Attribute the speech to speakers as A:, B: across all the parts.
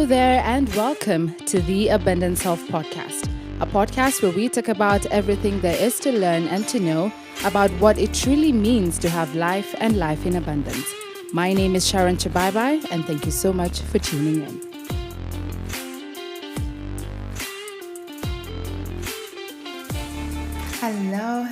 A: there, and welcome to the Abundant Self Podcast, a podcast where we talk about everything there is to learn and to know about what it truly means to have life and life in abundance. My name is Sharon Chibai, and thank you so much for tuning in. Hello,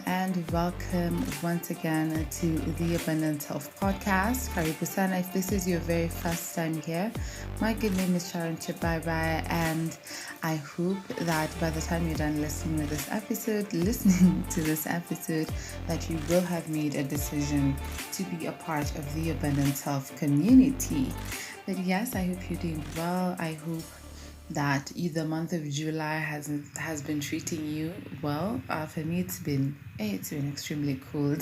A: and welcome once again to the Abundant Self Podcast. Karibu sana. If this is your very first time here, my good name is Sharon Chibai, and I hope that by the time you're done listening to this episode, that you will have made a decision to be a part of the Abundant Self community. But yes, I hope you're doing well. I hope that the month of July has been treating you well. For me, it's been extremely cold.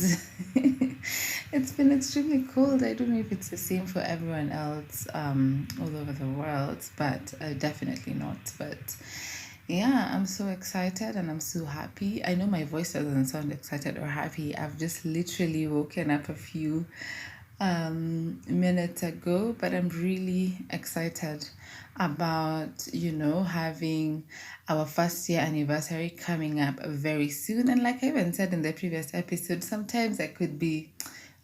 A: It's been extremely cold. I don't know if it's the same for everyone else all over the world, but definitely not. But yeah, I'm so excited and I'm so happy. I know my voice doesn't sound excited or happy. I've just literally woken up a few minutes ago, but I'm really excited about having our first year anniversary coming up very soon. And like I even said in the previous episode, sometimes I could be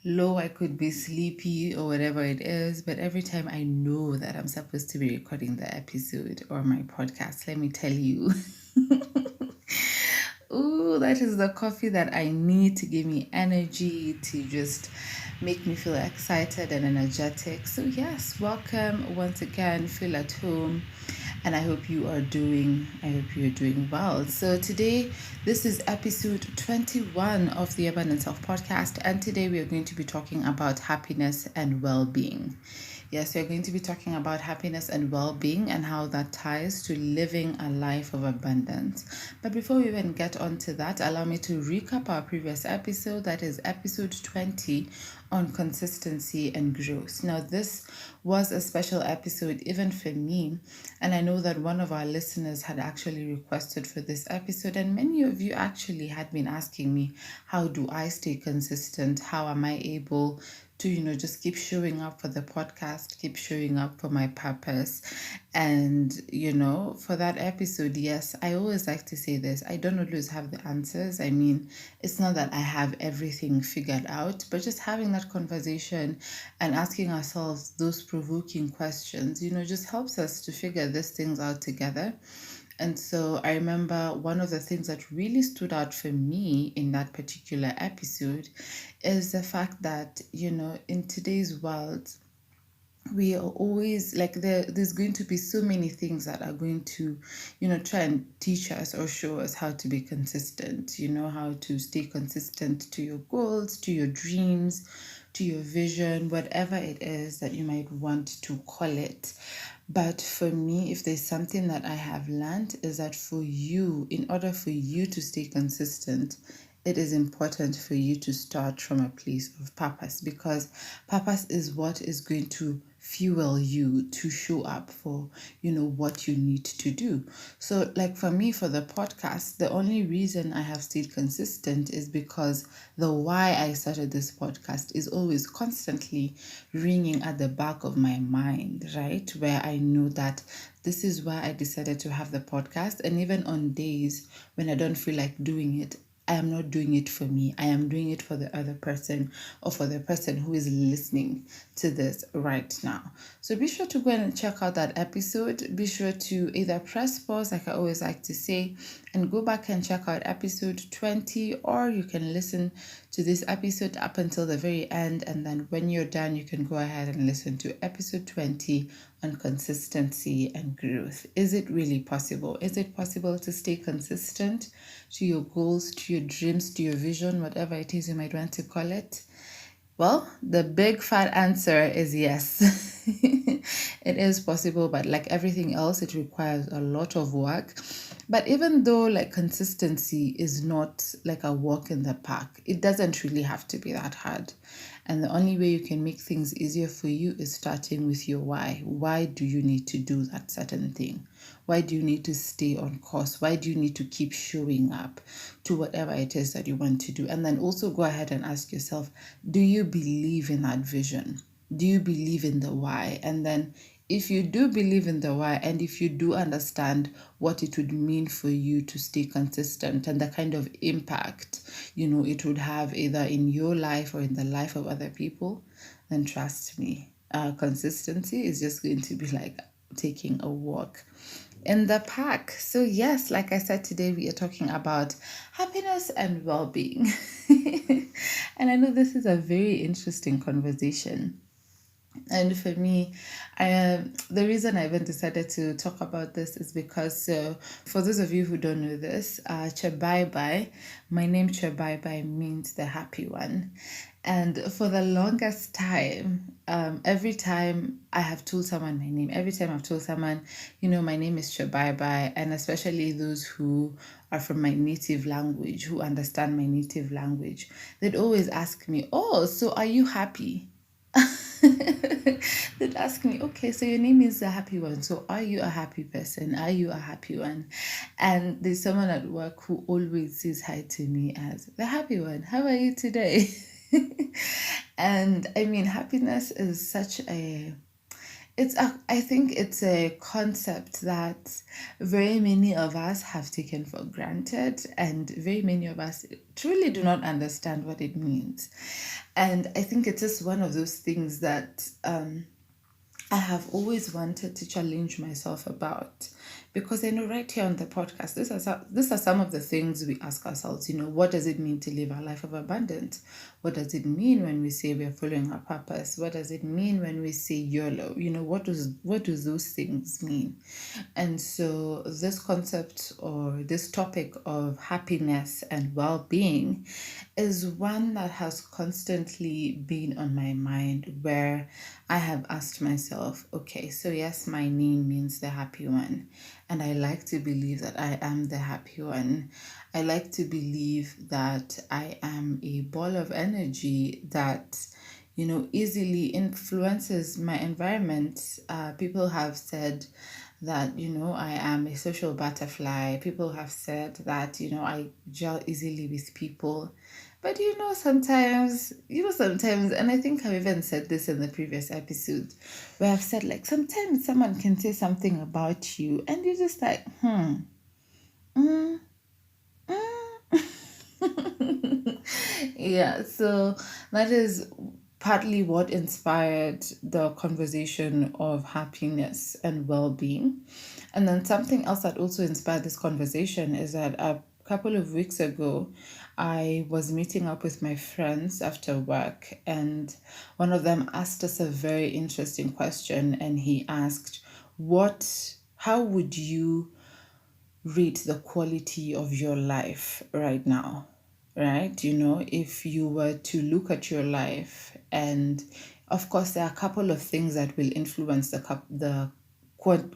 A: low, I could be sleepy or whatever it is, but every time I know that I'm supposed to be recording the episode or my podcast, let me tell you ooh, that is the coffee that I need to give me energy, to just make me feel excited and energetic. So yes, welcome once again. Feel at home, and I hope you're doing well. So today, this is episode 21 of the Abundant Self Podcast, and today we are going to be talking about happiness and well-being. Yes, we're going to be talking about happiness and well-being and how that ties to living a life of abundance. But before we even get onto that, allow me to recap our previous episode, that is episode 20 on consistency and growth. Now, this was a special episode even for me, and I know that one of our listeners had actually requested for this episode, and many of you actually had been asking me, how do I stay consistent? How am I able to just keep showing up for the podcast, keep showing up for my purpose? And for that episode, yes, I always like to say this, I don't always have the answers. I mean, it's not that I have everything figured out, but just having that conversation and asking ourselves those provoking questions just helps us to figure these things out together. And so I remember one of the things that really stood out for me in that particular episode is the fact that, in today's world, we are always like there's going to be so many things that are going to try and teach us or show us how to be consistent, how to stay consistent to your goals, to your dreams, to your vision, whatever it is that you might want to call it. But for me, if there's something that I have learned, is that in order for you to stay consistent, it is important for you to start from a place of purpose, because purpose is what is going to fuel you to show up for what you need to do. So like for me, for the podcast, the only reason I have stayed consistent is because the why I started this podcast is always constantly ringing at the back of my mind, right? Where I know that this is why I decided to have the podcast. And even on days when I don't feel like doing it, I am not doing it for me. I am doing it for the other person, or for the person who is listening to this right now. So be sure to go and check out that episode. Be sure to either press pause, like I always like to say, and go back and check out episode 20, or you can listen to this episode up until the very end. And then when you're done, you can go ahead and listen to episode 20 on consistency and growth. Is it really possible? Is it possible to stay consistent to your goals, to your dreams, to your vision, whatever it is you might want to call it? Well, the big fat answer is yes. It is possible, but like everything else, it requires a lot of work. But even though like consistency is not like a walk in the park, it doesn't really have to be that hard. And the only way you can make things easier for you is starting with your why. Why do you need to do that certain thing? Why do you need to stay on course? Why do you need to keep showing up to whatever it is that you want to do? And then also go ahead and ask yourself, do you believe in that vision? Do you believe in the why? And then if you do believe in the why, and if you do understand what it would mean for you to stay consistent and the kind of impact, it would have either in your life or in the life of other people, then trust me, consistency is just going to be like taking a walk in the park. So, yes, like I said, today we are talking about happiness and well being. And I know this is a very interesting conversation. And for me, the reason I even decided to talk about this is because, for those of you who don't know this, Chebai, my name Chebai means the happy one. And for the longest time, every time I have told someone my name, every time I've told someone, my name is Chebai, and especially those who are from my native language, who understand my native language, they'd always ask me, "Oh, so are you happy?" They'd ask me, okay, so your name is the happy one. So are you a happy person? Are you a happy one? And there's someone at work who always says hi to me as the happy one. How are you today? And I mean, happiness is such a I think it's a concept that very many of us have taken for granted, and very many of us truly do not understand what it means. And I think it's just one of those things that I have always wanted to challenge myself about, because I know right here on the podcast, these are some of the things we ask ourselves. What does it mean to live a life of abundance? What does it mean when we say we are following our purpose? What does it mean when we say YOLO? What do those things mean? And so this concept or this topic of happiness and well-being is one that has constantly been on my mind, where I have asked myself, okay, so yes, my name means the happy one. And I like to believe that I am the happy one. I like to believe that I am a ball of energy that, easily influences my environment. People have said that, I am a social butterfly. People have said that, I gel easily with people. But sometimes, and I think I've even said this in the previous episode, where I've said, like, sometimes someone can say something about you, and you're just like, mm, yeah. So that is partly what inspired the conversation of happiness and well-being. And then something else that also inspired this conversation is that a couple of weeks ago, I was meeting up with my friends after work, and one of them asked us a very interesting question. And he asked, how would you rate the quality of your life right now? Right? If you were to look at your life, and of course, there are a couple of things that will influence the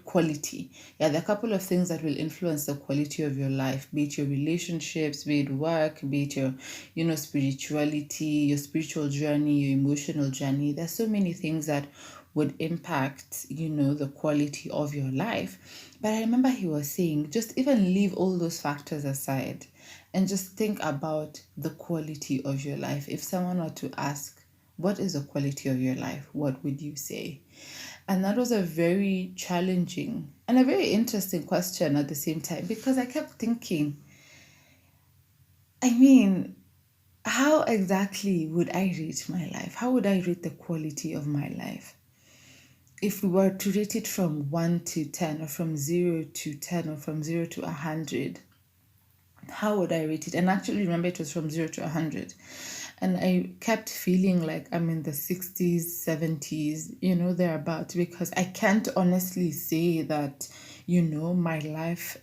A: quality. Yeah, there are a couple of things that will influence the quality of your life, be it your relationships, be it work, be it your, spirituality, your spiritual journey, your emotional journey. There's so many things that would impact, the quality of your life. But I remember he was saying, just even leave all those factors aside and just think about the quality of your life. If someone were to ask, what is the quality of your life? What would you say? And that was a very challenging and a very interesting question at the same time, because I kept thinking, I mean, how exactly would I rate my life? How would I rate the quality of my life? If we were to rate it from 1 to 10, or from 0 to 10, or from 0 to 100, how would I rate it? And actually, remember, it was from 0 to 100. And I kept feeling like I'm in the 60s, 70s, thereabout, because I can't honestly say that, my life,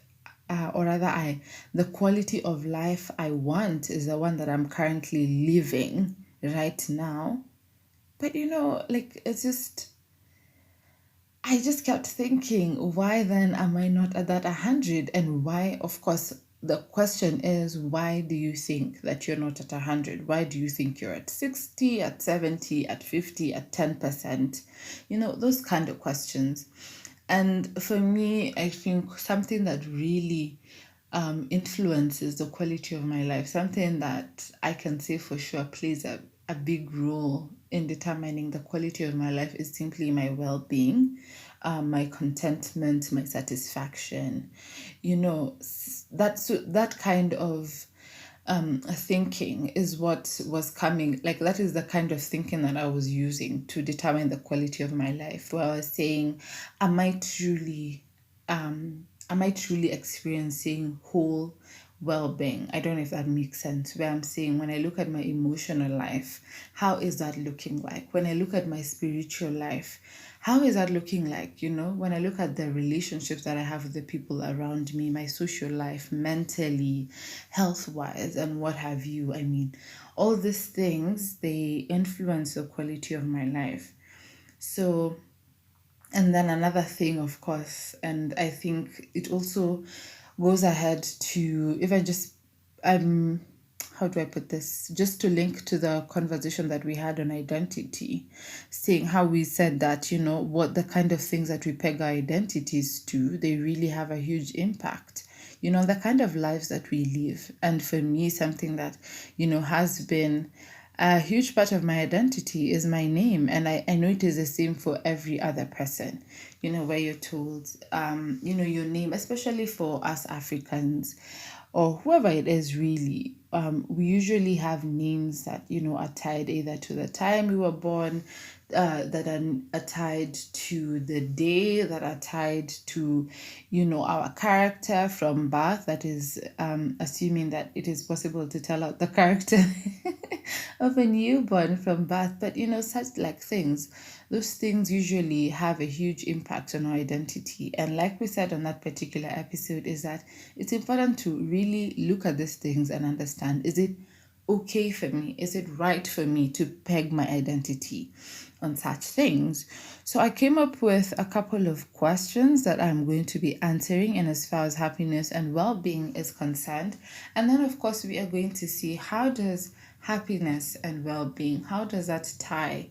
A: or rather, the quality of life I want is the one that I'm currently living right now. But, like, I just kept thinking, why then am I not at that 100? And why, of course, the question is, why do you think that you're not at 100? Why do you think you're at 60, at 70, at 50, at 10%? Those kind of questions. And for me, I think something that really influences the quality of my life, something that I can say for sure plays a big role in determining the quality of my life, is simply my well-being. my contentment, my satisfaction. That kind of thinking is what was coming, like that is the kind of thinking that I was using to determine the quality of my life, where I was saying, am I truly experiencing whole well-being? I don't know if that makes sense. Where I'm saying, when I look at my emotional life, how is that looking like? When I look at my spiritual life, how is that looking like? When I look at the relationships that I have with the people around me, my social life, mentally, health wise, and what have you. I mean, all these things, they influence the quality of my life. So, and then another thing, of course, and I think it also goes ahead to, if I just, how do I put this? Just to link to the conversation that we had on identity, saying how we said that, what the kind of things that we peg our identities to, they really have a huge impact, the kind of lives that we live. And for me, something that, has been a huge part of my identity is my name. And I know it is the same for every other person, where you're told, your name, especially for us Africans or whoever it is, really. We usually have names that, are tied either to the time we were born, that are tied to the day, that are tied to, our character from birth. That is assuming that it is possible to tell out the character of a newborn from birth. But, such like things, those things usually have a huge impact on our identity. And like we said on that particular episode, is that it's important to really look at these things and understand, is it okay for me? Is it right for me to peg my identity on such things? So I came up with a couple of questions that I'm going to be answering, and as far as happiness and well-being is concerned. And then of course we are going to see, how does happiness and well-being, how does that tie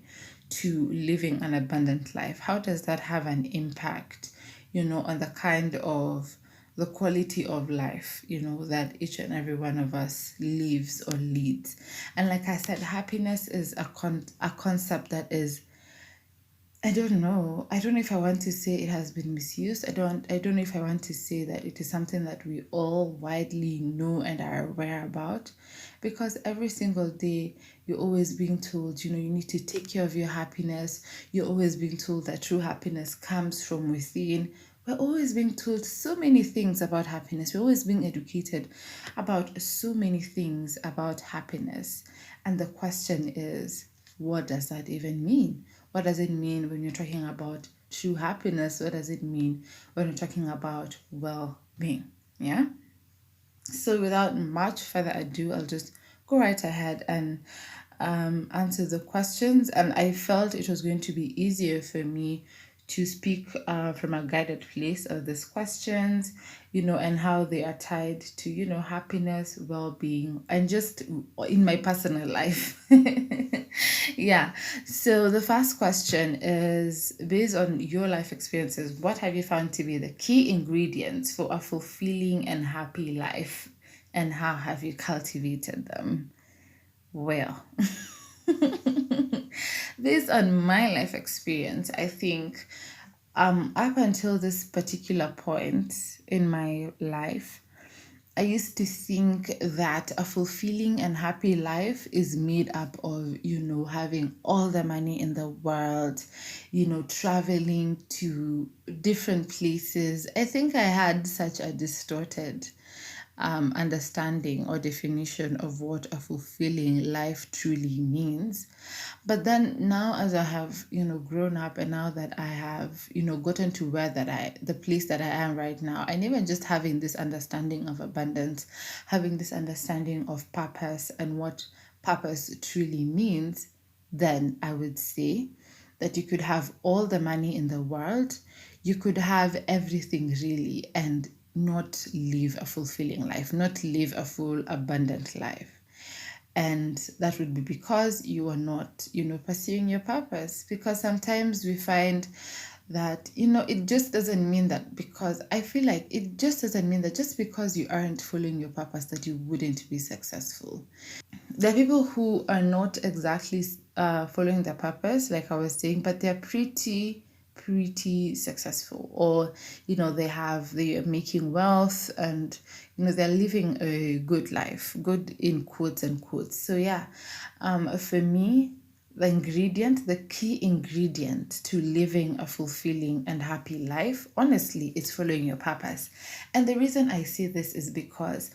A: to living an abundant life? How does that have an impact, on the kind of the quality of life, that each and every one of us lives or leads? And like I said, happiness is a concept that is, I don't know. I don't know if I want to say it has been misused. I don't know if I want to say that it is something that we all widely know and are aware about, because every single day you're always being told, you need to take care of your happiness. You're always being told that true happiness comes from within. We're always being told so many things about happiness. We're always being educated about so many things about happiness. And the question is, what does that even mean? What does it mean when you're talking about true happiness? What does it mean when you're talking about well being? Yeah. So, without much further ado, I'll just go right ahead and answer the questions. And I felt it was going to be easier for me to speak from a guided place of these questions, and how they are tied to, happiness, well being, and just in my personal life. Yeah. So the first question is, based on your life experiences, what have you found to be the key ingredients for a fulfilling and happy life? And how have you cultivated them? Well, based on my life experience, I think up until this particular point in my life, I used to think that a fulfilling and happy life is made up of, having all the money in the world, traveling to different places. I think I had such a distorted understanding or definition of what a fulfilling life truly means. But then now, as I have, grown up, and now that I have, gotten to the place that I am right now, and even just having this understanding of abundance, having this understanding of purpose and what purpose truly means, then I would say that you could have all the money in the world, you could have everything really, and not live a fulfilling life, not live a full, abundant life. And that would be because you are not, pursuing your purpose. Because sometimes we find that, it just doesn't mean that, because I feel like it just doesn't mean that just because you aren't following your purpose that you wouldn't be successful. There are people who are not exactly following their purpose, like I was saying, but they're pretty pretty successful, or they are making wealth, and they're living a good life, good in quotes and quotes. So yeah, for me, the key ingredient to living a fulfilling and happy life, honestly, is following your purpose. And the reason I say this is because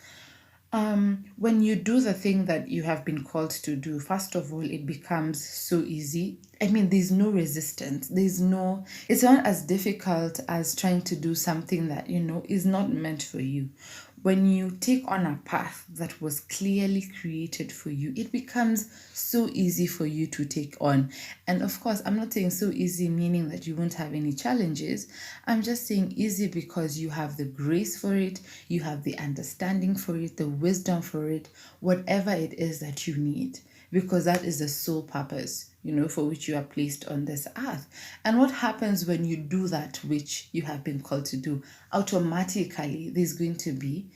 A: when you do the thing that you have been called to do, first of all, it becomes so easy. I mean, there's no resistance. It's not as difficult as trying to do something that, is not meant for you. When you take on a path that was clearly created for you, it becomes so easy for you to take on. And of course, I'm not saying so easy meaning that you won't have any challenges. I'm just saying easy because you have the grace for it, you have the understanding for it, the wisdom for it, whatever it is that you need, because that is the sole purpose, for which you are placed on this earth. And what happens when you do that which you have been called to do? Automatically, there's going to be,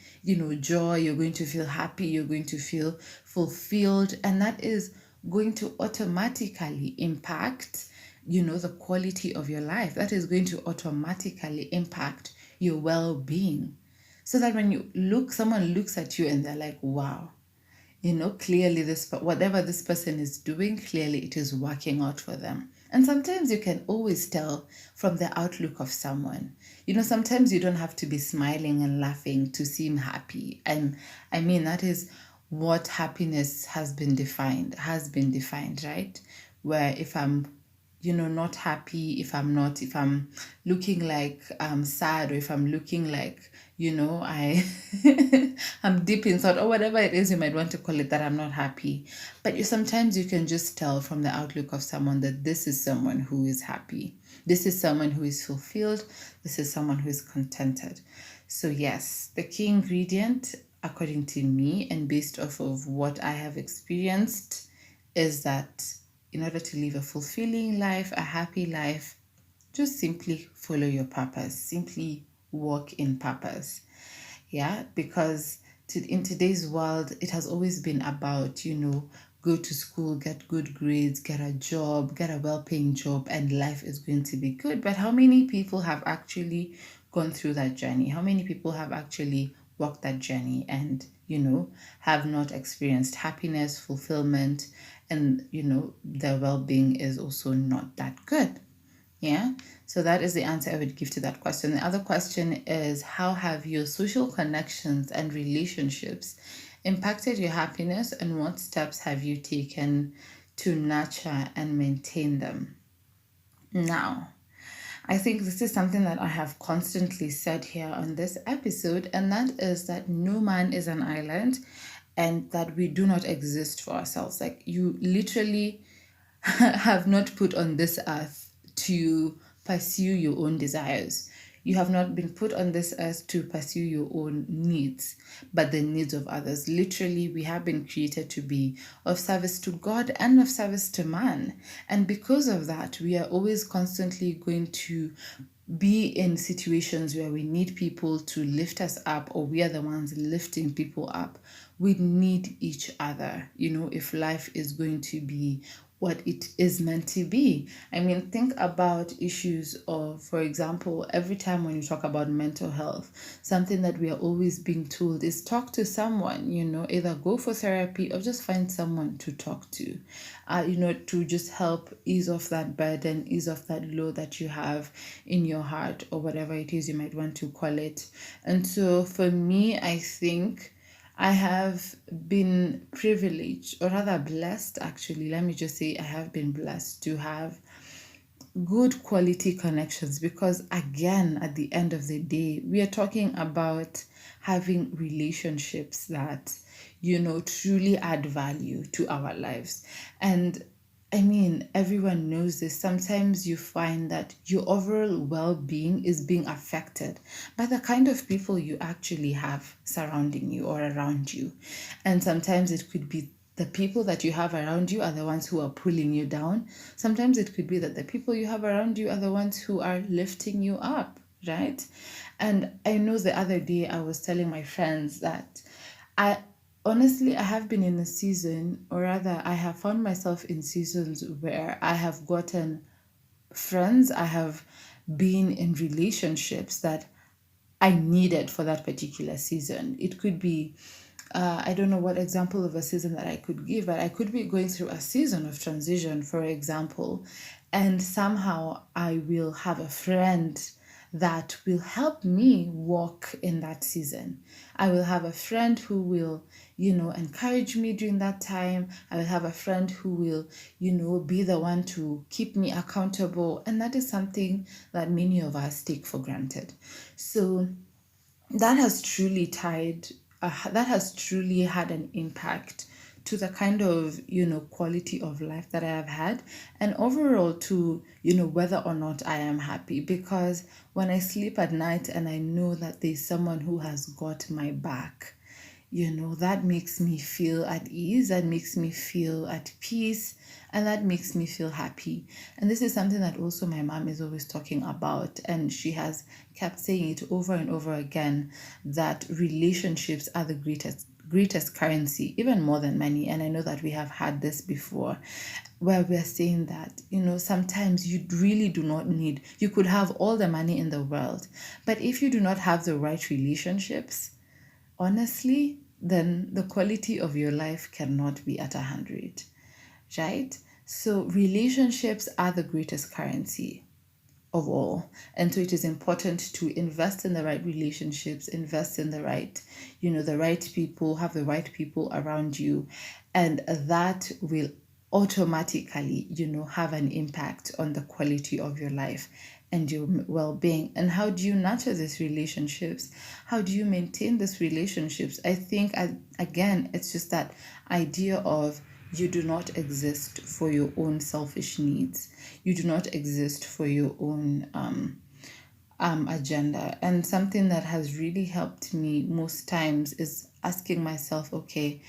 A: joy, you're going to feel happy, you're going to feel fulfilled, and that is going to automatically impact, the quality of your life. That is going to automatically impact your well-being. So that when someone looks at you and they're like, wow, clearly whatever this person is doing, clearly it is working out for them. And sometimes you can always tell from the outlook of someone. Sometimes you don't have to be smiling and laughing to seem happy. And I mean, that is what happiness has been defined, right? Where if I'm not happy, if I'm looking like I'm sad, or if I'm looking like, I I'm deep inside, or whatever it is you might want to call it, that I'm not happy. But sometimes you can just tell from the outlook of someone that this is someone who is happy. This is someone who is fulfilled. This is someone who is contented. So yes, the key ingredient, according to me and based off of what I have experienced, is that in order to live a fulfilling life, a happy life, just simply follow your purpose. Simply walk in purpose. Yeah, because in today's world, it has always been about, go to school, get good grades, get a job, get a well-paying job, and life is going to be good. But how many people have actually gone through that journey? How many people have actually walked that journey and, have not experienced happiness, fulfillment, and, their well-being is also not that good? Yeah. So that is the answer I would give to that question. The other question is, how have your social connections and relationships impacted your happiness, and what steps have you taken to nurture and maintain them? Now, I think this is something that I have constantly said here on this episode, and that is that no man is an island, and that we do not exist for ourselves. Like, you literally have not put on this earth to pursue your own desires. You have not been put on this earth to pursue your own needs, but the needs of others. Literally, we have been created to be of service to God and of service to man. And because of that, we are always constantly going to be in situations where we need people to lift us up, or we are the ones lifting people up. We need each other, if life is going to be what it is meant to be. I mean, think about issues of, for example, every time when you talk about mental health, something that we are always being told is talk to someone, either go for therapy or just find someone to talk to, to just help ease off that burden, ease off that load that you have in your heart, or whatever it is you might want to call it. And so for me, I think I have been privileged, or rather blessed, actually. Let me just say I have been blessed to have good quality connections, because again, at the end of the day, we are talking about having relationships that, truly add value to our lives. And I mean, everyone knows this. Sometimes you find that your overall well-being is being affected by the kind of people you actually have surrounding you or around you. And sometimes it could be the people that you have around you are the ones who are pulling you down. Sometimes it could be that the people you have around you are the ones who are lifting you up, right? And I know the other day I was telling my friends that I honestly, I have been in a season, or rather, I have found myself in seasons where I have gotten friends, I have been in relationships that I needed for that particular season. It could be, I don't know what example of a season that I could give, but I could be going through a season of transition, for example, and somehow I will have a friend that will help me walk in that season. I will have a friend who will, encourage me during that time. I will have a friend who will, be the one to keep me accountable. And that is something that many of us take for granted. So that has truly that has truly had an impact to the kind of quality of life that I have had, and overall to whether or not I am happy. Because when I sleep at night and I know that there's someone who has got my back, that makes me feel at ease, that makes me feel at peace, and that makes me feel happy. And this is something that also my mom is always talking about, and she has kept saying it over and over again, that relationships are the greatest currency, even more than money. And I know that we have had this before, where we're saying that sometimes you really do not need, you could have all the money in the world, but if you do not have the right relationships, honestly, then the quality of your life cannot be at 100, right? So relationships are the greatest currency of all. And so it is important to invest in the right relationships, invest in the right, the right people, have the right people around you. And that will automatically, have an impact on the quality of your life and your well-being. And how do you nurture these relationships? How do you maintain these relationships? I think, again, it's just that idea of, you do not exist for your own selfish needs. You do not exist for your own agenda. And something that has really helped me most times is asking myself, okay,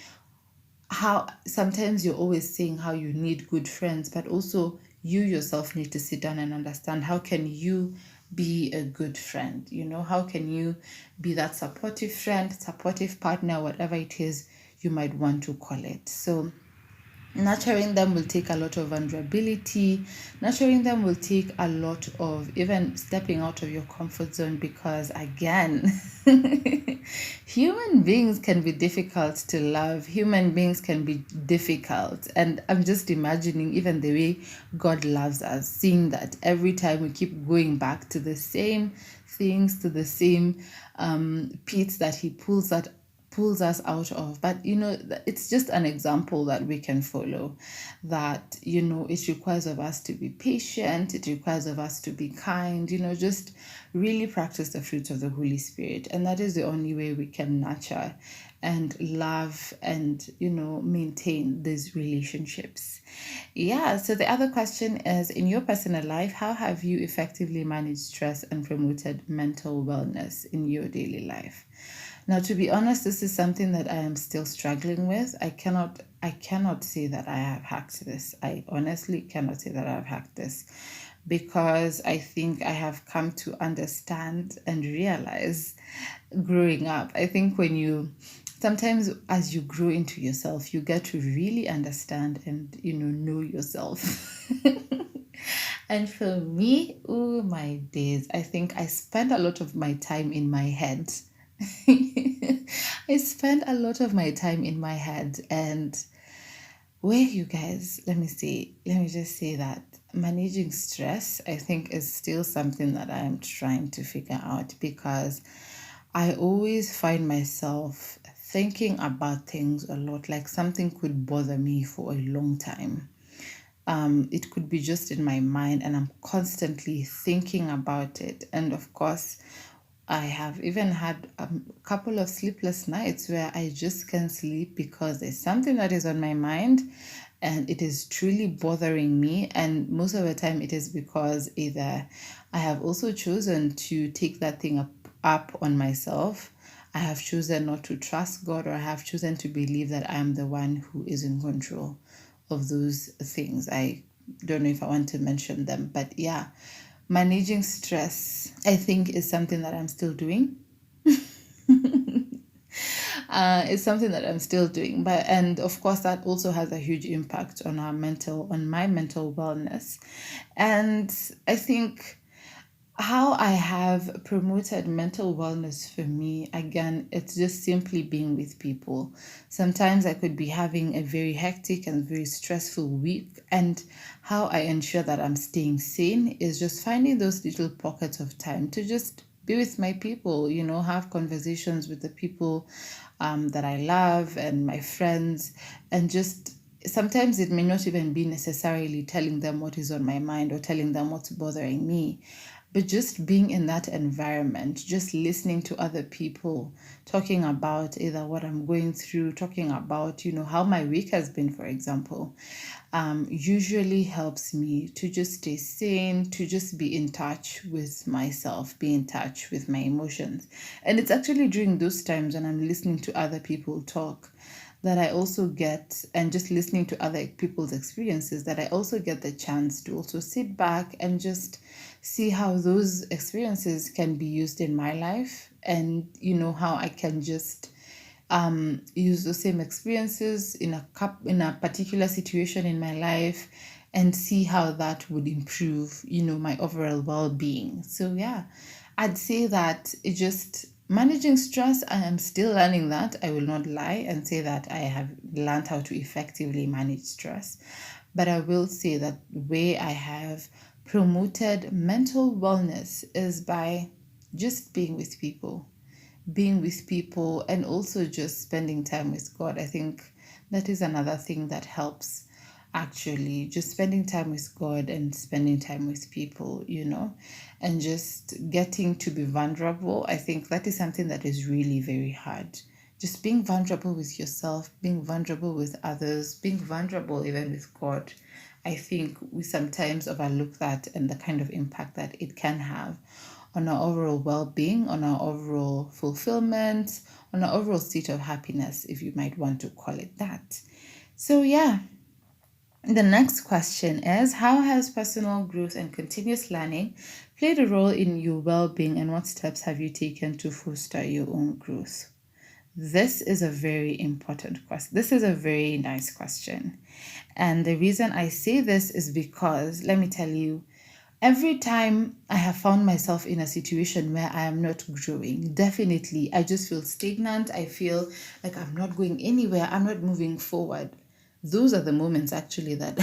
A: how sometimes you're always saying how you need good friends, but also you yourself need to sit down and understand, how can you be a good friend? How can you be that supportive friend, supportive partner, whatever it is you might want to call it. So nurturing them will take a lot of vulnerability. Nurturing them will take a lot of even stepping out of your comfort zone, because again, human beings can be difficult to love. Human beings can be difficult. And I'm just imagining even the way God loves us, seeing that every time we keep going back to the same things, to the same pits that He pulls us out of. But it's just an example that we can follow, that it requires of us to be patient, it requires of us to be kind, just really practice the fruits of the Holy Spirit. And that is the only way we can nurture and love and maintain these relationships. Yeah, so the other question is, in your personal life, how have you effectively managed stress and promoted mental wellness in your daily life? Now, to be honest, this is something that I am still struggling with. I cannot say that I have hacked this. I honestly cannot say that I have hacked this, because I think I have come to understand and realize growing up. I think when you sometimes as you grow into yourself, you get to really understand and know yourself. And for me, oh my days, I think I spend a lot of my time in my head. I spend a lot of my time in my head, and where you guys, let me just say that managing stress, I think, is still something that I am trying to figure out, because I always find myself thinking about things a lot, like something could bother me for a long time. It could be just in my mind, and I'm constantly thinking about it. And of course, I have even had a couple of sleepless nights where I just can't sleep because there's something that is on my mind and it is truly bothering me. And most of the time, it is because either I have also chosen to take that thing up on myself. I have chosen not to trust God, or I have chosen to believe that I am the one who is in control of those things. I don't know if I want to mention them, but yeah, managing stress, I think, is something that I'm still doing. It's something that I'm still doing, and of course that also has a huge impact on my mental wellness. And I think how I have promoted mental wellness for me, again, it's just simply being with people. Sometimes I could be having a very hectic and very stressful week, and how I ensure that I'm staying sane is just finding those little pockets of time to just be with my people, have conversations with the people that I love and my friends, and just sometimes it may not even be necessarily telling them what is on my mind or telling them what's bothering me, but just being in that environment, just listening to other people talking about either what I'm going through, talking about, how my week has been, for example, usually helps me to just stay sane, to just be in touch with myself, be in touch with my emotions. And it's actually during those times when I'm listening to other people talk that I also get, and just listening to other people's experiences, that I also get the chance to also sit back and just see how those experiences can be used in my life, and how I can just use the same experiences in a particular situation in my life, and see how that would improve my overall well-being. So yeah, I'd say that it just managing stress, I am still learning that. I will not lie and say that I have learned how to effectively manage stress, but I will say that the way I have promoted mental wellness is by just being with people, and also just spending time with God. I think that is another thing that helps, actually, just spending time with God and spending time with people, and just getting to be vulnerable. I think that is something that is really very hard. Just being vulnerable with yourself, being vulnerable with others, being vulnerable even with God. I think we sometimes overlook that and the kind of impact that it can have on our overall well-being, on our overall fulfillment, on our overall state of happiness, if you might want to call it that. So yeah, the next question is, how has personal growth and continuous learning played a role in your well-being, and what steps have you taken to foster your own growth? This is a very important question. This is a very nice question. And the reason I say this is because, let me tell you, every time I have found myself in a situation where I am not growing, definitely I just feel stagnant. I feel like I'm not going anywhere. I'm not moving forward. Those are the moments actually that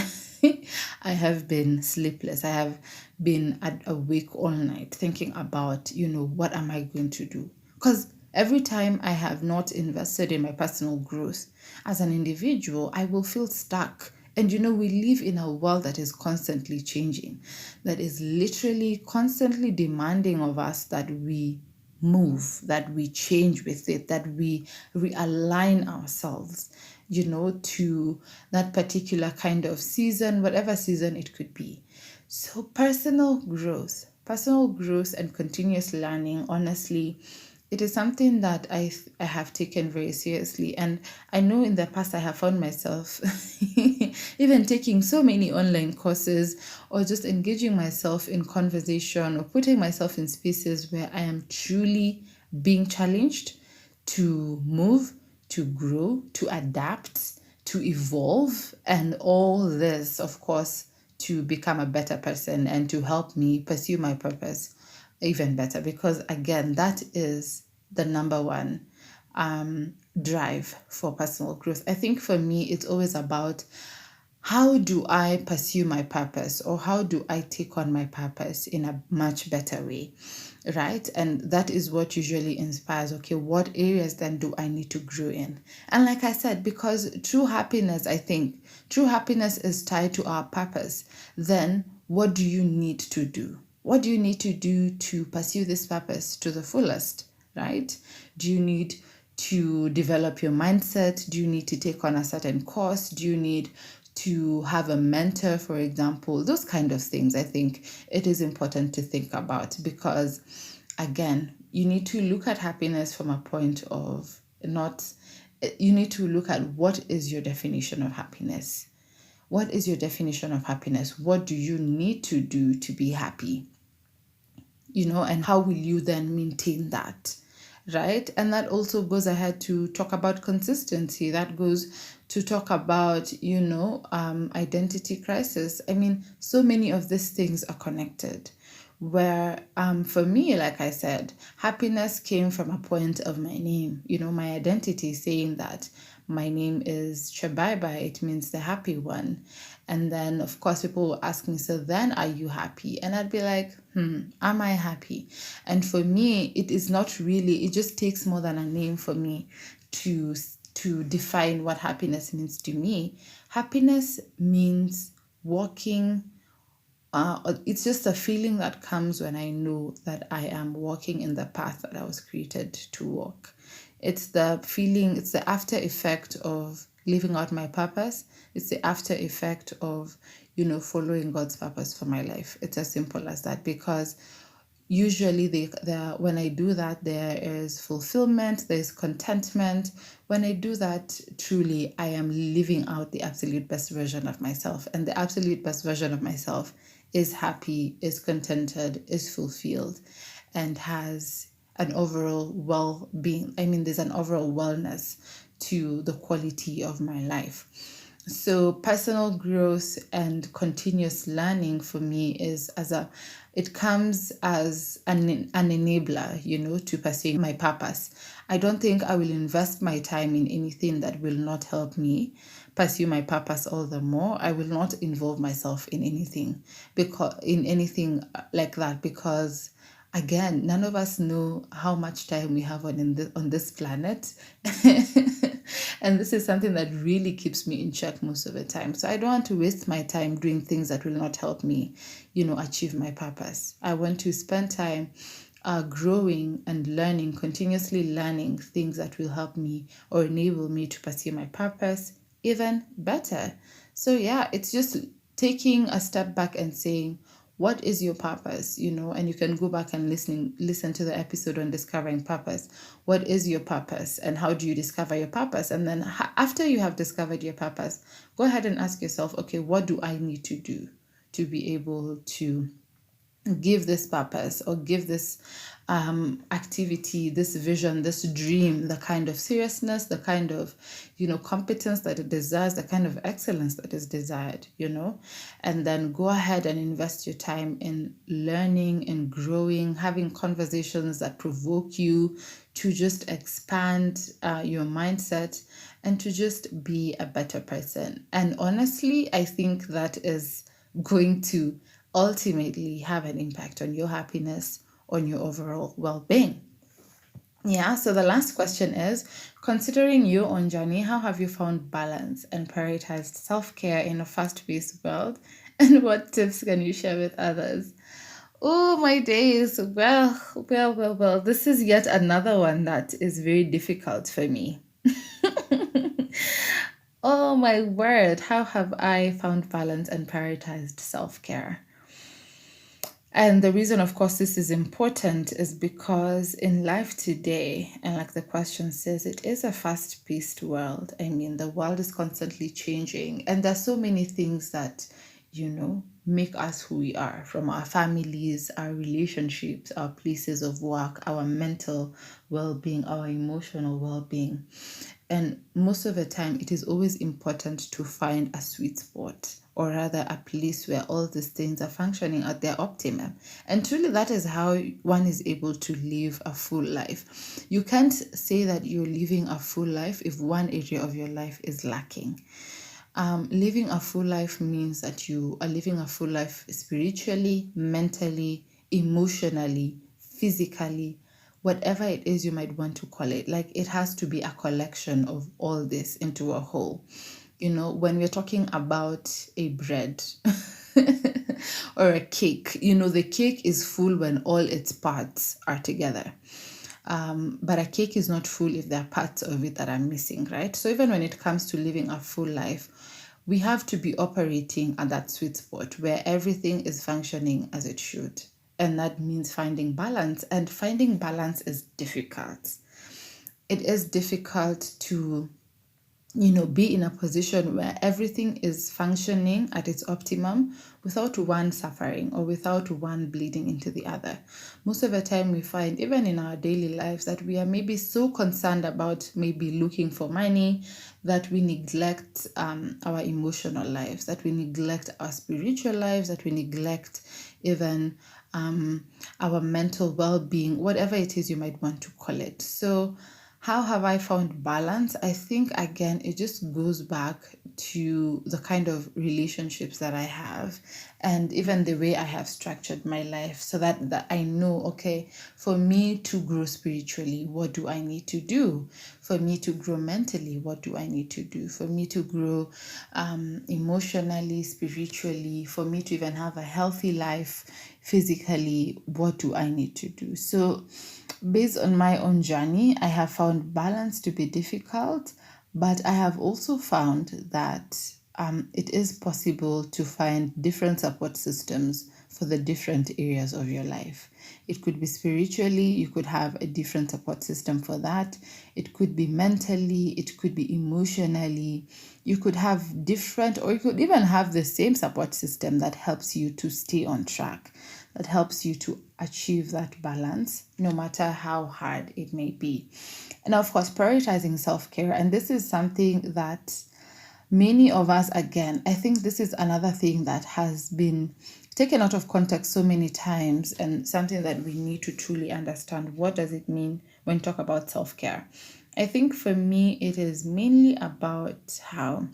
A: I have been sleepless. I have been awake all night thinking about, what am I going to do? Because every time I have not invested in my personal growth as an individual, I will feel stuck. And we live in a world that is constantly changing, that is literally constantly demanding of us that we move, that we change with it, that we realign ourselves, to that particular kind of season, whatever season it could be. So personal growth and continuous learning, honestly, it is something that I have taken very seriously. And I know in the past I have found myself even taking so many online courses, or just engaging myself in conversation, or putting myself in spaces where I am truly being challenged to move, to grow, to adapt, to evolve, and all this, of course, to become a better person and to help me pursue my purpose even better. Because again, that is the number one drive for personal growth. I think for me, it's always about, how do I pursue my purpose, or how do I take on my purpose in a much better way, right? And that is what usually inspires, okay, what areas then do I need to grow in? And like I said, because true happiness, I think, true happiness is tied to our purpose. Then what do you need to do? What do you need to do to pursue this purpose to the fullest, right? Do you need to develop your mindset? Do you need to take on a certain course? Do you need to have a mentor, for example? Those kind of things, I think it is important to think about, because again, you need to look at happiness from a point of not, you need to look at, what is your definition of happiness? What is your definition of happiness? What do you need to do to be happy? And how will you then maintain that? right? And that also goes ahead to talk about consistency. That goes to talk about, identity crisis. I mean, so many of these things are connected. Where for me, like I said, happiness came from a point of my name, my identity saying that my name is Shabaiba, it means the happy one. And then, of course, people will ask me, so then are you happy? And I'd be like, am I happy? And for me, it is not really, it just takes more than a name for me to define what happiness means to me. Happiness means walking, it's just a feeling that comes when I know that I am walking in the path that I was created to walk. It's the feeling, it's the after effect of living out my purpose. It's the after effect of, following God's purpose for my life. It's as simple as that, because usually when I do that, there is fulfillment, there's contentment. When I do that, truly I am living out the absolute best version of myself, and the absolute best version of myself is happy, is contented, is fulfilled, and has an overall well-being. I mean, there's an overall wellness to the quality of my life. So personal growth and continuous learning for me is it comes as an enabler, to pursuing my purpose. I don't think I will invest my time in anything that will not help me pursue my purpose all the more. I will not involve myself in anything like that, because again, none of us know how much time we have on this planet. And this is something that really keeps me in check most of the time. So I don't want to waste my time doing things that will not help me, achieve my purpose. I want to spend time growing and learning, continuously learning things that will help me or enable me to pursue my purpose even better. So yeah, it's just taking a step back and saying, what is your purpose? And you can go back and listen to the episode on discovering purpose. What is your purpose, and how do you discover your purpose? And then after you have discovered your purpose, go ahead and ask yourself, okay, what do I need to do to be able to give this purpose, or give this activity, this vision, this dream, the kind of seriousness, the kind of, competence that it desires, the kind of excellence that is desired, and then go ahead and invest your time in learning and growing, having conversations that provoke you to just expand your mindset and to just be a better person. And honestly, I think that is going to ultimately have an impact on your happiness, on your overall well-being. Yeah, so the last question is, considering your own journey, how have you found balance and prioritized self-care in a fast-paced world? And what tips can you share with others? Oh, my days. Well. This is yet another one that is very difficult for me. Oh, my word. How have I found balance and prioritized self-care? And the reason, of course, this is important is because in life today, and like the question says, it is a fast paced world. I mean, the world is constantly changing, and there's so many things that, make us who we are, from our families, our relationships, our places of work, our mental well being, our emotional well being. And most of the time, it is always important to find a sweet spot, or rather a place where all these things are functioning at their optimum. And truly, that is how one is able to live a full life. You can't say that you're living a full life if one area of your life is lacking. Living a full life means that you are living a full life spiritually, mentally, emotionally, physically, whatever it is you might want to call it. Like, it has to be a collection of all this into a whole. When we're talking about a bread or a cake, the cake is full when all its parts are together. But a cake is not full if there are parts of it that are missing, right? So even when it comes to living a full life, we have to be operating at that sweet spot where everything is functioning as it should. And that means finding balance. And finding balance is difficult. It is difficult to be in a position where everything is functioning at its optimum without one suffering or without one bleeding into the other. Most of the time, we find, even in our daily lives, that we are maybe so concerned about maybe looking for money that we neglect our emotional lives, that we neglect our spiritual lives, that we neglect even our mental well being, whatever it is you might want to call it. So, how have I found balance? I think, again, it just goes back to the kind of relationships that I have and even the way I have structured my life, so that I know, okay, for me to grow spiritually, what do I need to do? For me to grow mentally, what do I need to do? For me to grow emotionally, spiritually, for me to even have a healthy life physically, what do I need to do? So, based on my own journey, I have found balance to be difficult, but I have also found that it is possible to find different support systems for the different areas of your life. It could be spiritually, you could have a different support system for that. It could be mentally, it could be emotionally. You could have different, or you could even have the same support system that helps you to stay on track, that helps you to achieve that balance, no matter how hard it may be. And of course, prioritizing self care. And this is something that many of us, again, I think this is another thing that has been taken out of context so many times, and something that we need to truly understand. What does it mean when talk about self care? I think for me, it is mainly about how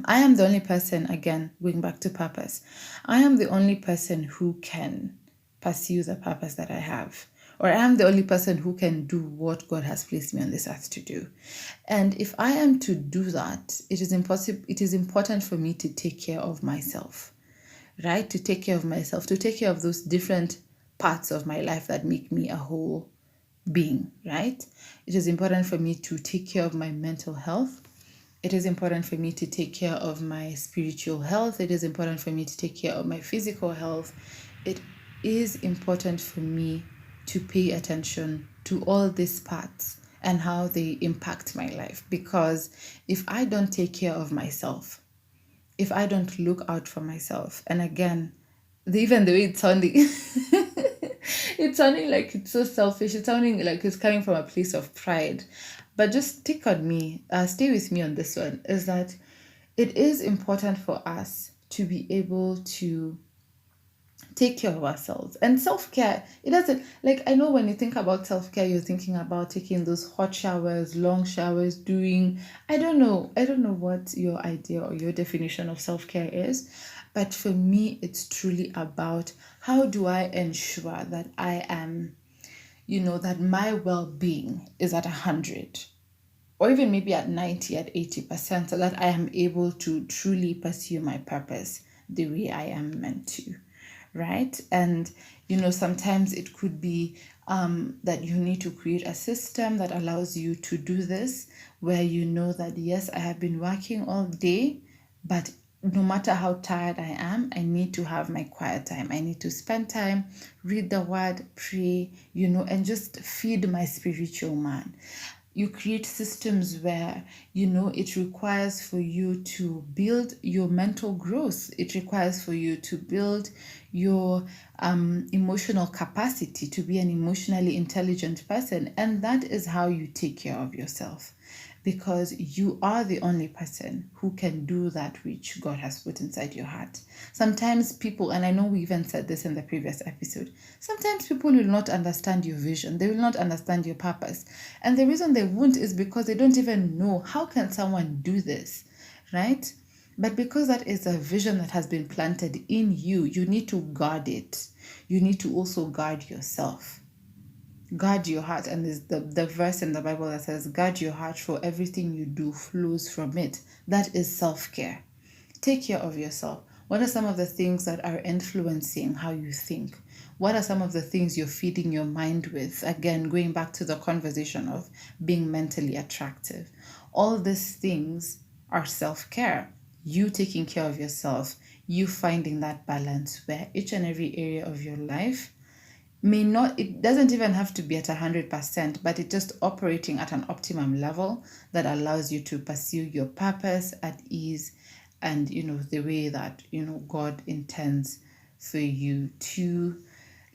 A: I am the only person, again, going back to purpose, I am the only person who can pursue the purpose that I have. Or I am the only person who can do what God has placed me on this earth to do. And if I am to do that, it is impossible. It is important for me to take care of myself, right? To take care of myself, to take care of those different parts of my life that make me a whole being, right? It is important for me to take care of my mental health. It is important for me to take care of my spiritual health. It is important for me to take care of my physical health. It is important for me to pay attention to all these parts and how they impact my life. Because if I don't take care of myself, if I don't look out for myself, and again, even the way it's sounding, it's sounding like it's so selfish. It's sounding like it's coming from a place of pride. But just stick on me, stay with me on this one, is that it is important for us to be able to take care of ourselves. And self-care, it doesn't, like, I know when you think about self-care, you're thinking about taking those hot showers, long showers, doing, I don't know what your idea or your definition of self-care is, but for me, it's truly about how do I ensure that I am, that my well-being is at 100, or even maybe at 90, at 80%, so that I am able to truly pursue my purpose the way I am meant to, right? And, sometimes it could be that you need to create a system that allows you to do this, where you know that, yes, I have been working all day, but no matter how tired I am, I need to have my quiet time. I need to spend time, read the word, pray, and just feed my spiritual man. You create systems where it requires for you to build your mental growth. It requires for you to build your emotional capacity to be an emotionally intelligent person, and that is how you take care of yourself, because you are the only person who can do that which God has put inside your heart. Sometimes people, and I know we even said this in the previous episode, sometimes people will not understand your vision. They will not understand your purpose. And the reason they won't is because they don't even know, how can someone do this, right? But because that is a vision that has been planted in you, you need to guard it. You need to also guard yourself. Guard your heart. And there's the verse in the Bible that says, guard your heart, for everything you do flows from it. That is self-care. Take care of yourself. What are some of the things that are influencing how you think? What are some of the things you're feeding your mind with? Again, going back to the conversation of being mentally attractive. All these things are self-care. You taking care of yourself, you finding that balance where each and every area of your life it doesn't even have to be at 100%, but it's just operating at an optimum level that allows you to pursue your purpose at ease and, the way that, God intends for you to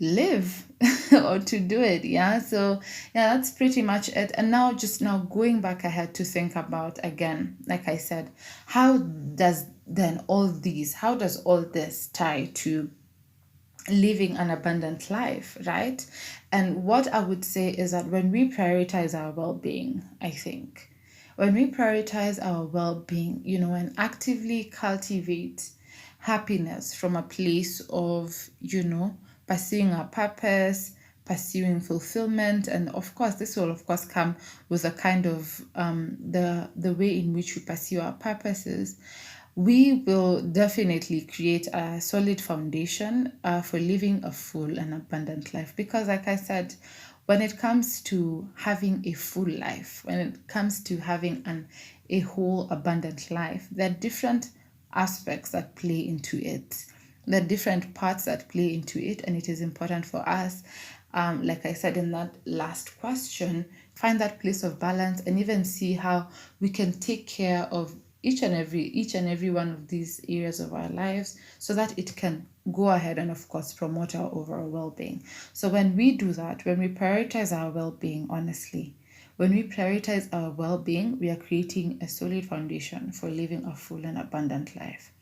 A: live or to do it. Yeah. So yeah, that's pretty much it. And now going back ahead to think about again, like I said, how does all this tie to living an abundant life, right? And what I would say is that when we prioritize our well-being, I think when we prioritize our well-being, and actively cultivate happiness from a place of, pursuing our purpose, pursuing fulfillment, and of course this will of course come with a kind of the way in which we pursue our purposes, we will definitely create a solid foundation for living a full and abundant life. Because, like I said, when it comes to having a full life, when it comes to having a whole abundant life, there are different aspects that play into it. There are different parts that play into it, and it is important for us, like I said in that last question, find that place of balance and even see how we can take care of each and every one of these areas of our lives so that it can go ahead and of course promote our overall well-being. So when we do that, when we prioritize our well-being, honestly, when we prioritize our well-being, we are creating a solid foundation for living a full and abundant life.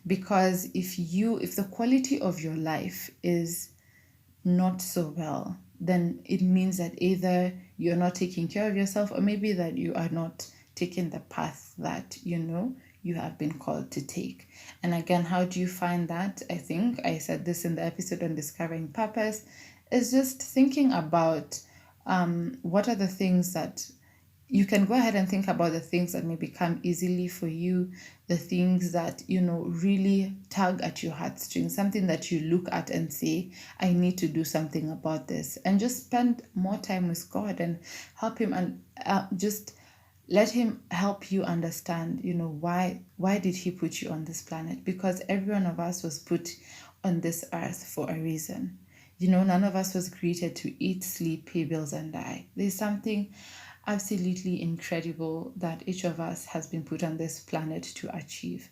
A: Because if the quality of your life is not so well, then it means that either you're not taking care of yourself, or maybe that you are not taking the path that you have been called to take. And again, how do you find that? I think I said this in the episode on discovering purpose, is just thinking about what are the things that you can go ahead and think about, the things that may become easily for you, the things that, really tug at your heartstrings, something that you look at and say, I need to do something about this. And just spend more time with God and help Him, and just let Him help you understand, why did He put you on this planet? Because every one of us was put on this earth for a reason. None of us was created to eat, sleep, pay bills, and die. There's something absolutely incredible that each of us has been put on this planet to achieve.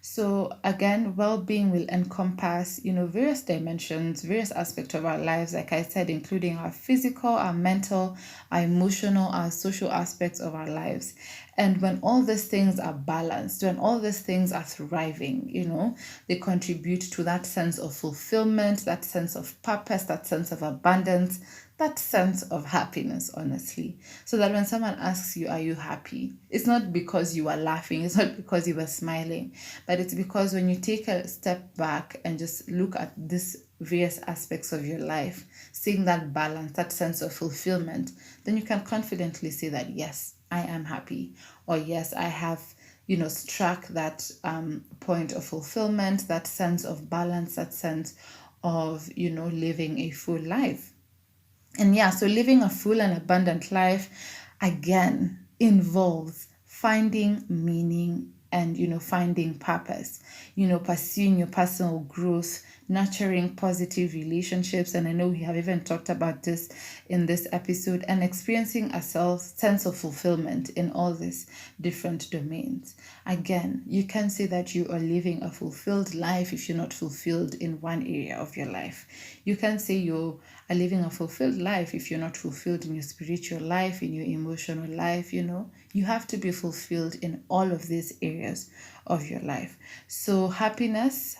A: So again, well-being will encompass, various dimensions, various aspects of our lives, like I said, including our physical, our mental, our emotional, our social aspects of our lives. And when all these things are balanced, when all these things are thriving, they contribute to that sense of fulfillment, that sense of purpose, that sense of abundance, that sense of happiness, honestly. So that when someone asks you, are you happy? It's not because you are laughing, it's not because you were smiling, but it's because when you take a step back and just look at these various aspects of your life, seeing that balance, that sense of fulfillment, then you can confidently say that, yes, I am happy, or yes, I have struck that point of fulfillment, that sense of balance, that sense of living a full life. And yeah, so living a full and abundant life, again, involves finding meaning and, finding purpose, pursuing your personal growth, nurturing positive relationships. And I know we have even talked about this in this episode, and experiencing a sense of fulfillment in all these different domains. Again, you can say that you are living a fulfilled life if you're not fulfilled in one area of your life. You can say you are living a fulfilled life if you're not fulfilled in your spiritual life, in your emotional life. You have to be fulfilled in all of these areas of your life. So happiness,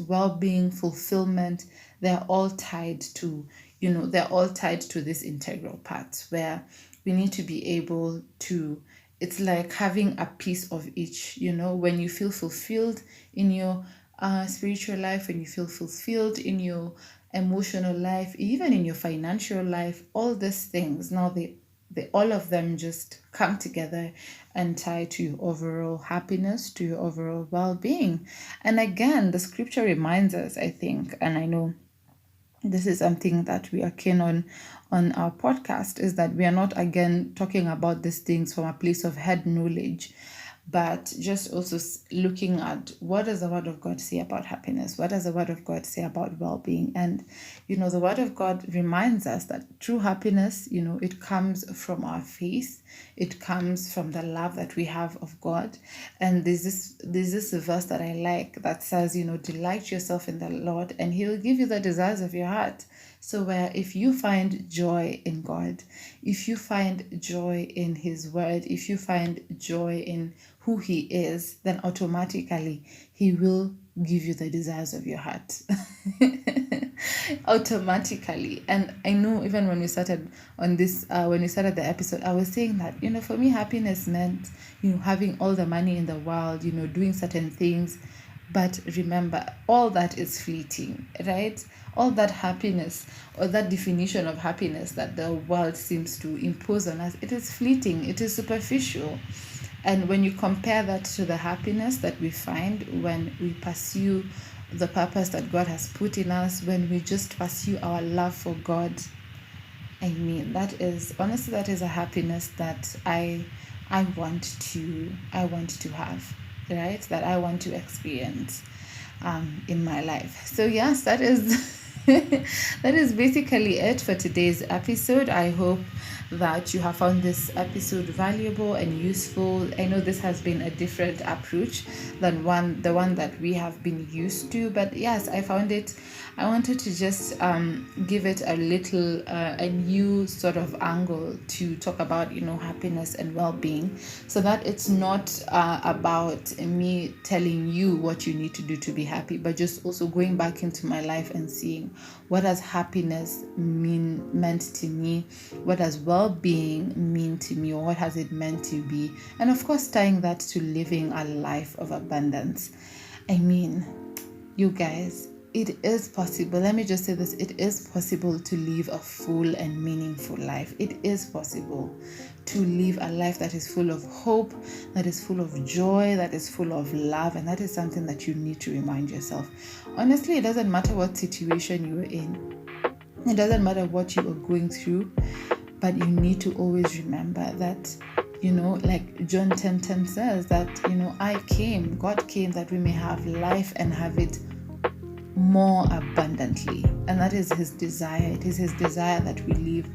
A: well-being, fulfillment, they're all tied to this integral part where we need to be able to, it's like having a piece of each. When you feel fulfilled in your spiritual life, when you feel fulfilled in your emotional life, even in your financial life, all these things, now they all of them just come together and tie to your overall happiness, to your overall well-being. And again, the scripture reminds us, I think, and I know this is something that we are keen on our podcast, is that we are not again talking about these things from a place of head knowledge, but just also looking at what does the Word of God say about happiness? What does the Word of God say about well-being? And, the Word of God reminds us that true happiness, it comes from our faith. It comes from the love that we have of God. And there's this verse that I like that says, delight yourself in the Lord and He will give you the desires of your heart. So where if you find joy in God, if you find joy in His Word, if you find joy in who He is, then automatically He will give you the desires of your heart. Automatically. And I know even when we started on this, when we started the episode, I was saying that, for me, happiness meant, having all the money in the world, doing certain things. But remember, all that is fleeting, right? All that happiness or that definition of happiness that the world seems to impose on us, it is fleeting, it is superficial. And when you compare that to the happiness that we find when we pursue the purpose that God has put in us, when we just pursue our love for God, that is a happiness that I want to have, right? That I want to experience in my life. So yes, that is that is basically it for today's episode. I hope that you have found this episode valuable and useful. I know this has been a different approach than the one that we have been used to, but yes, I wanted to just give it a little a new sort of angle to talk about happiness and well-being, so that it's not about me telling you what you need to do to be happy, but just also going back into my life and seeing what does happiness meant to me, what does well-being mean to me, or what has it meant to be, and of course tying that to living a life of abundance. You guys, it is possible. Let me just say this. It is possible to live a full and meaningful life. It is possible to live a life that is full of hope, that is full of joy, that is full of love. And that is something that you need to remind yourself. Honestly, it doesn't matter what situation you are in. It doesn't matter what you are going through. But you need to always remember that, like John 10:10 says that, God came that we may have life and have it more abundantly. And that is His desire. It is His desire that we live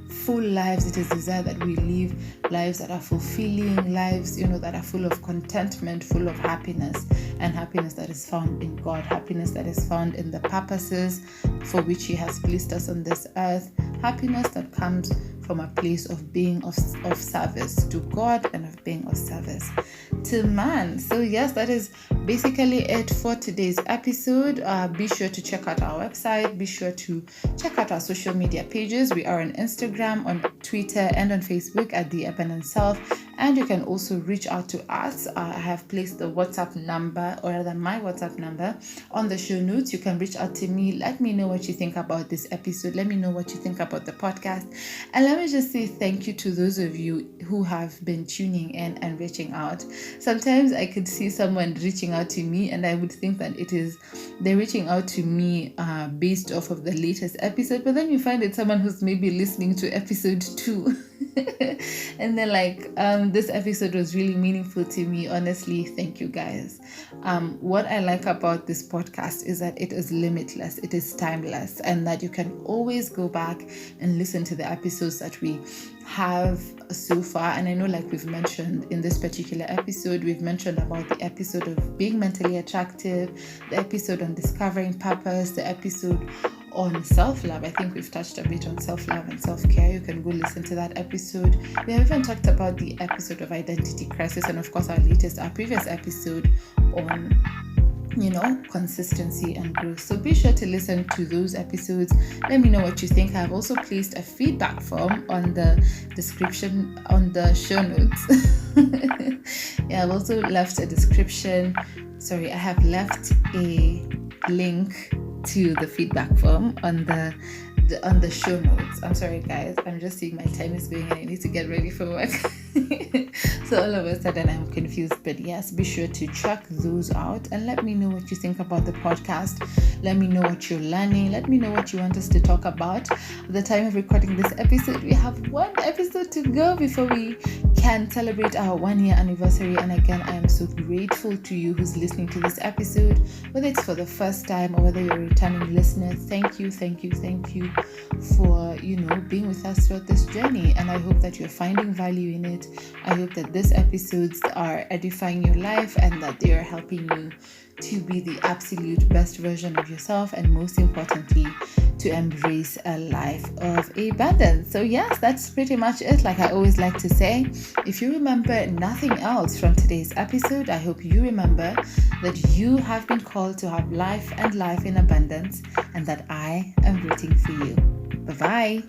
A: full lives. It is desire that we live lives that are fulfilling, lives, that are full of contentment, full of happiness, and happiness that is found in God, happiness that is found in the purposes for which He has placed us on this earth, happiness that comes from a place of being of service to God and of being of service to man. So yes, that is basically it for today's episode. Be sure to check out our website. Be sure to check out our social media pages. We are on Instagram, on Twitter, and on Facebook at The Abundant Self. And you can also reach out to us. I have placed the WhatsApp number, or rather my WhatsApp number, on the show notes. You can reach out to me. Let me know what you think about this episode. Let me know what you think about the podcast. And let me just say thank you to those of you who have been tuning in and reaching out. Sometimes I could see someone reaching out to me and I would think that they're reaching out to me based off of the latest episode, but then you find it's someone who's maybe listening to episode 2 and they're like, this episode was really meaningful to me. Honestly, thank you guys. What I like about this podcast is that it is limitless, it is timeless, and that you can always go back and listen to the episodes that we have so far. And I know, like we've mentioned in this particular episode, we've mentioned about the episode of being mentally attractive, the episode on discovering purpose, the episode on self-love. I think we've touched a bit on self-love and self-care. You can go listen to that episode. We have even talked about the episode of identity crisis, and of course our previous episode on consistency and growth. So be sure to listen to those episodes. Let me know what you think. I've also placed a feedback form on the description, on the show notes. I've also left a description. I have left a link to the feedback form on the show notes. I'm sorry guys, I'm just seeing my time is going and I need to get ready for work. So all of a sudden I'm confused. But yes, be sure to check those out and let me know what you think about the podcast. Let me know what you're learning. Let me know what you want us to talk about. At the time of recording this episode, we have one episode to go before we can celebrate our 1 year anniversary. And again, I am so grateful to you who's listening to this episode, whether it's for the first time or whether you're a returning listener. Thank you for being with us throughout this journey. And I hope that you're finding value in it. I hope that these episodes are edifying your life and that they are helping you to be the absolute best version of yourself, and most importantly, to embrace a life of abundance. So yes, that's pretty much it. Like I always like to say, if you remember nothing else from today's episode, I hope you remember that you have been called to have life and life in abundance, and that I am rooting for you. Bye-bye.